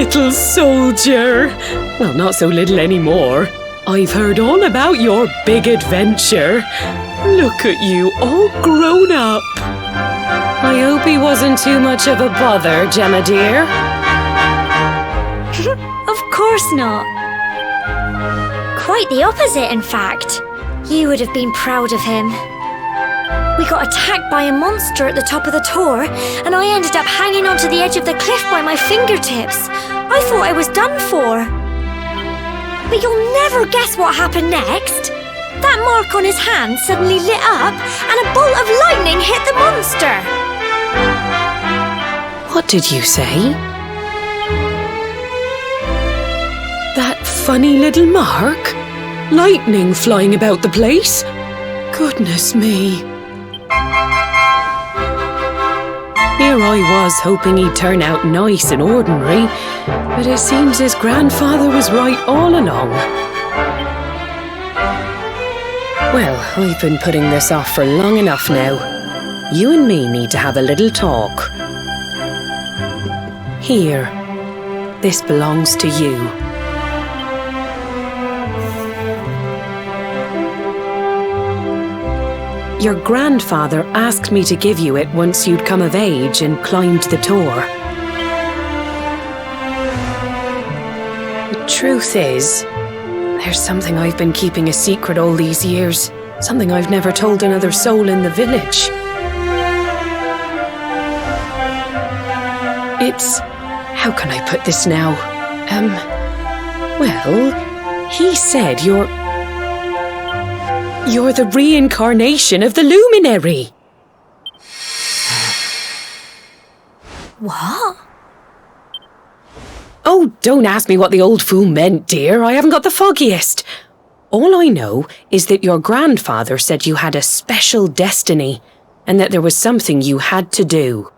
little soldier. Well, not so little anymore. I've heard all about your big adventure. Look at you, all grown up. I hope he wasn't too much of a bother, Gemma dear. Of course not. Quite the opposite, in fact. You would have been proud of him. We got attacked by a monster at the top of the tour, and I ended up hanging onto the edge of the cliff by my fingertips. I thought I was done for. But you'll never guess what happened next. That mark on his hand suddenly lit up, and a bolt of lightning hit the monster. What did you say? That funny little mark? Lightning flying about the place? Goodness me. Here I was hoping he'd turn out nice and ordinary, but it seems his grandfather was right all along. Well, I've been putting this off for long enough now. You and me need to have a little talk. Here, this belongs to you. Your grandfather asked me to give you it once you'd come of age and climbed the tour. The truth is, there's something I've been keeping a secret all these years. Something I've never told another soul in the village. It's... how can I put this now? Well, he said you're the reincarnation of the luminary. What? Oh, don't ask me what the old fool meant, dear. I haven't got the foggiest. All I know is that your grandfather said you had a special destiny, and that there was something you had to do.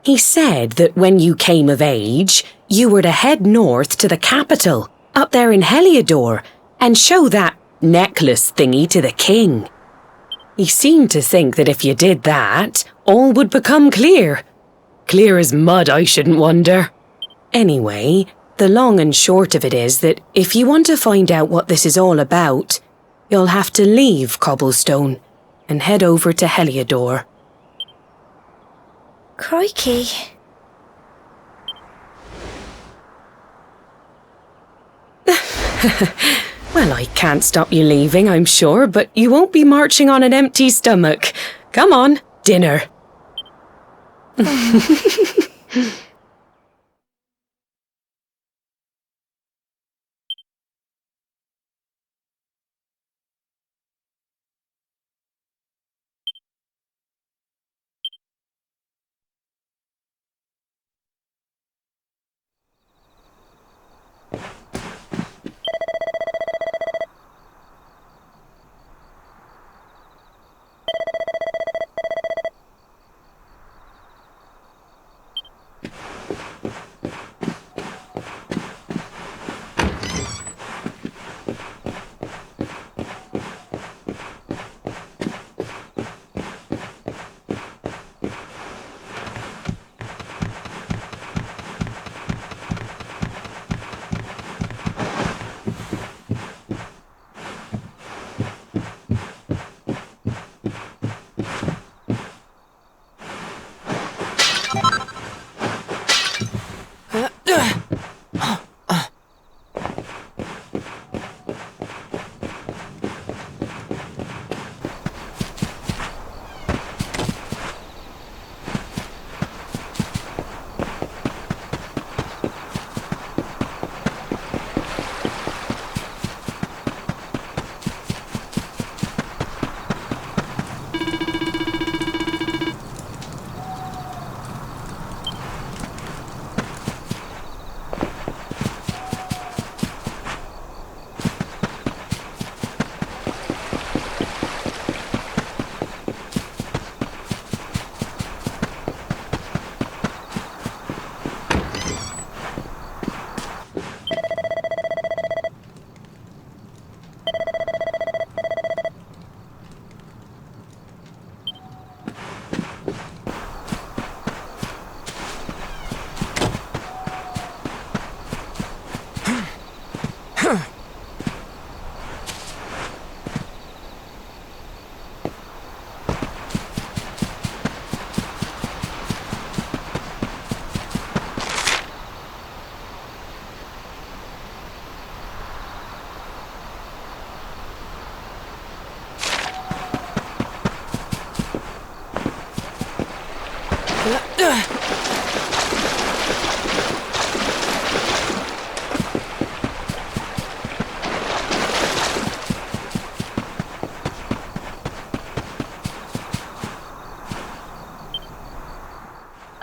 He said that when you came of age, you were to head north to the capital, up there in Heliodor, and show that necklace thingy to the king. He seemed to think that if you did that, all would become clear. Clear as mud, I shouldn't wonder. Anyway, the long and short of it is that if you want to find out what this is all about, you'll have to leave Cobblestone and head over to Heliodor. Crikey. Well, I can't stop you leaving, I'm sure, but you won't be marching on an empty stomach. Come on, dinner.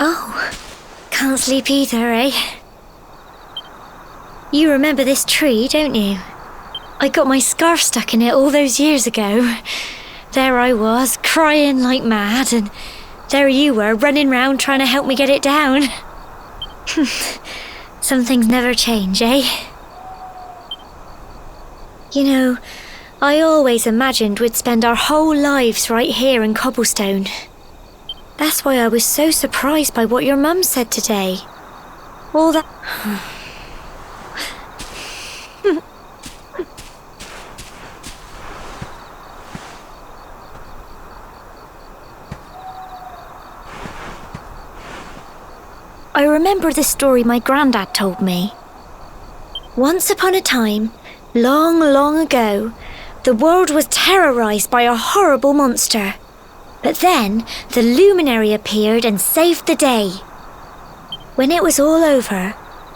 Oh, can't sleep either, eh? You remember this tree, don't you? I got my scarf stuck in it all those years ago. There I was, crying like mad, and there you were, running round trying to help me get it down. Some things never change, eh? You know, I always imagined we'd spend our whole lives right here in Cobblestone. That's why I was so surprised by what your mum said today. All that... I remember the story my granddad told me. Once upon a time, long, long ago, the world was terrorised by a horrible monster. But then, the luminary appeared and saved the day. When it was all over,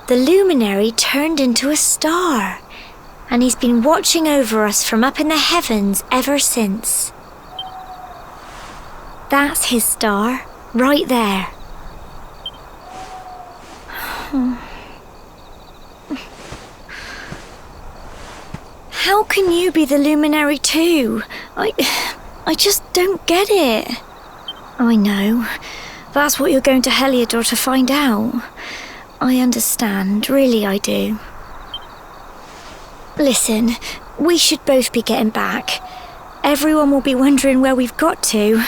the luminary turned into a star, and he's been watching over us from up in the heavens ever since. That's his star, right there. How can you be the luminary too? I just don't get it. I know. That's what you're going to Heliodor to find out. I understand, really I do. Listen, we should both be getting back. Everyone will be wondering where we've got to.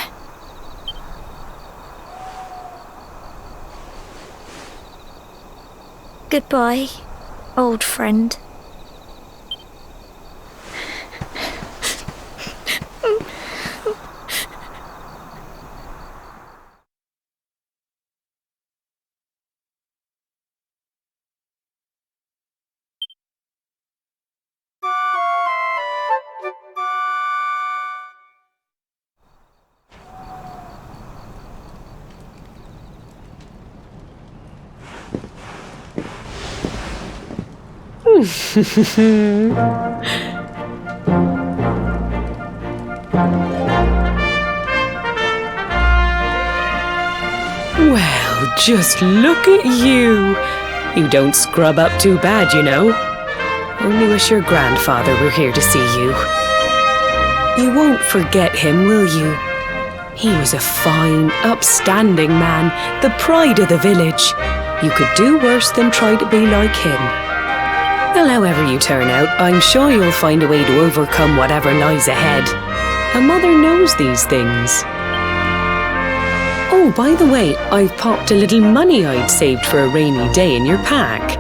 Goodbye, old friend. Well, just look at you. You don't scrub up too bad, you know. Only wish your grandfather were here to see you. You won't forget him, will you? He was a fine, upstanding man, the pride of the village. You could do worse than try to be like him. Well, however you turn out, I'm sure you'll find a way to overcome whatever lies ahead. A mother knows these things. Oh, by the way, I've popped a little money I'd saved for a rainy day in your pack.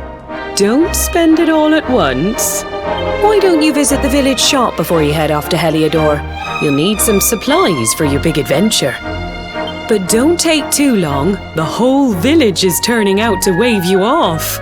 Don't spend it all at once. Why don't you visit the village shop before you head off to Heliodor? You'll need some supplies for your big adventure. But don't take too long. The whole village is turning out to wave you off.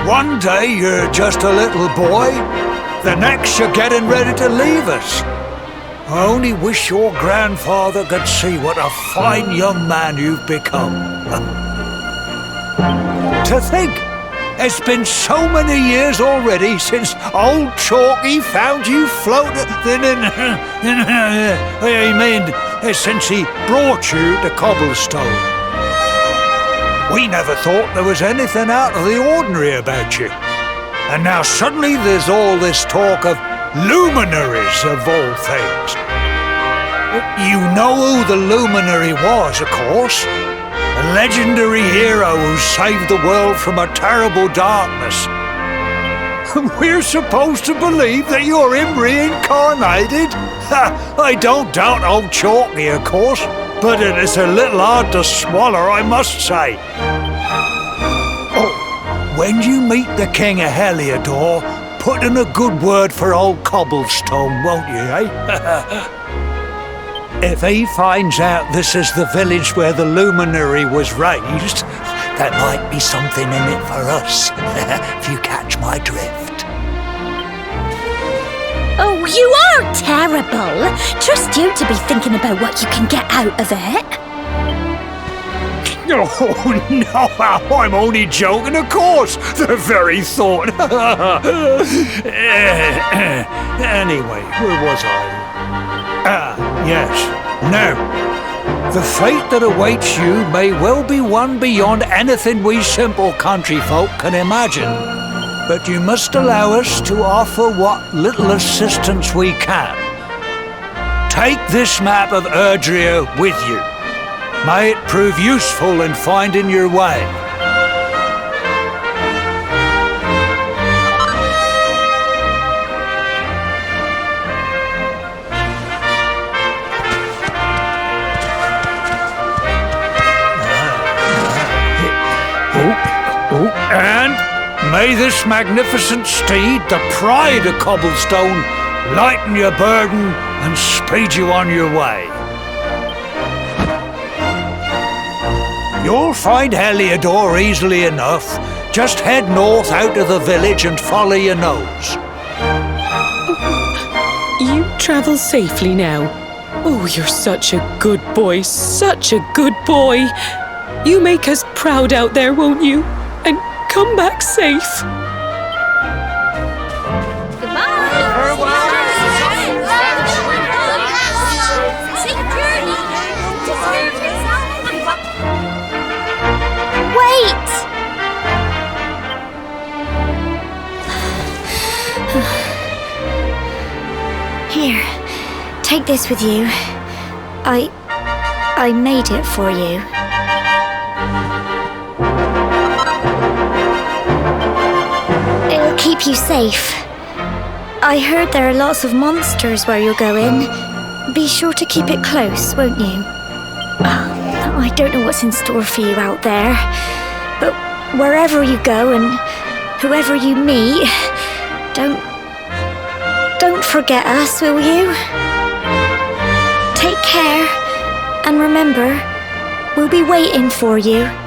One day you're just a little boy, the next you're getting ready to leave us. I only wish your grandfather could see what a fine young man you've become. To think, it's been so many years already since old Chalky found you floating since he brought you to Cobblestone. We never thought there was anything out of the ordinary about you. And now suddenly there's all this talk of luminaries of all things. You know who the luminary was, of course. A legendary hero who saved the world from a terrible darkness. We're supposed to believe that you're him reincarnated? I don't doubt old Chalky, of course, but it is a little hard to swallow, I must say. Oh, when you meet the King of Heliodor, put in a good word for old Cobblestone, won't you, eh? If he finds out this is the village where the luminary was raised, there might be something in it for us, if you catch my drift. Oh, you are terrible! Trust you to be thinking about what you can get out of it. Oh, no, I'm only joking, of course. The very thought. Anyway, where was I? Yes. Now, the fate that awaits you may well be one beyond anything we simple country folk can imagine. But you must allow us to offer what little assistance we can. Take this map of Erdrea with you. May it prove useful in finding your way. And may this magnificent steed, the pride of Cobblestone, lighten your burden and speed you on your way. You'll find Heliodor easily enough. Just head north out of the village and follow your nose. You travel safely now. Oh, you're such a good boy, such a good boy. You make us proud out there, won't you? And come back safe. Wait! Here, take this with you. I made it for you. It'll keep you safe. I heard there are lots of monsters where you're going. Be sure to keep it close, won't you? I don't know what's in store for you out there, but wherever you go and whoever you meet, don't forget us, will you? Take care. And remember, we'll be waiting for you.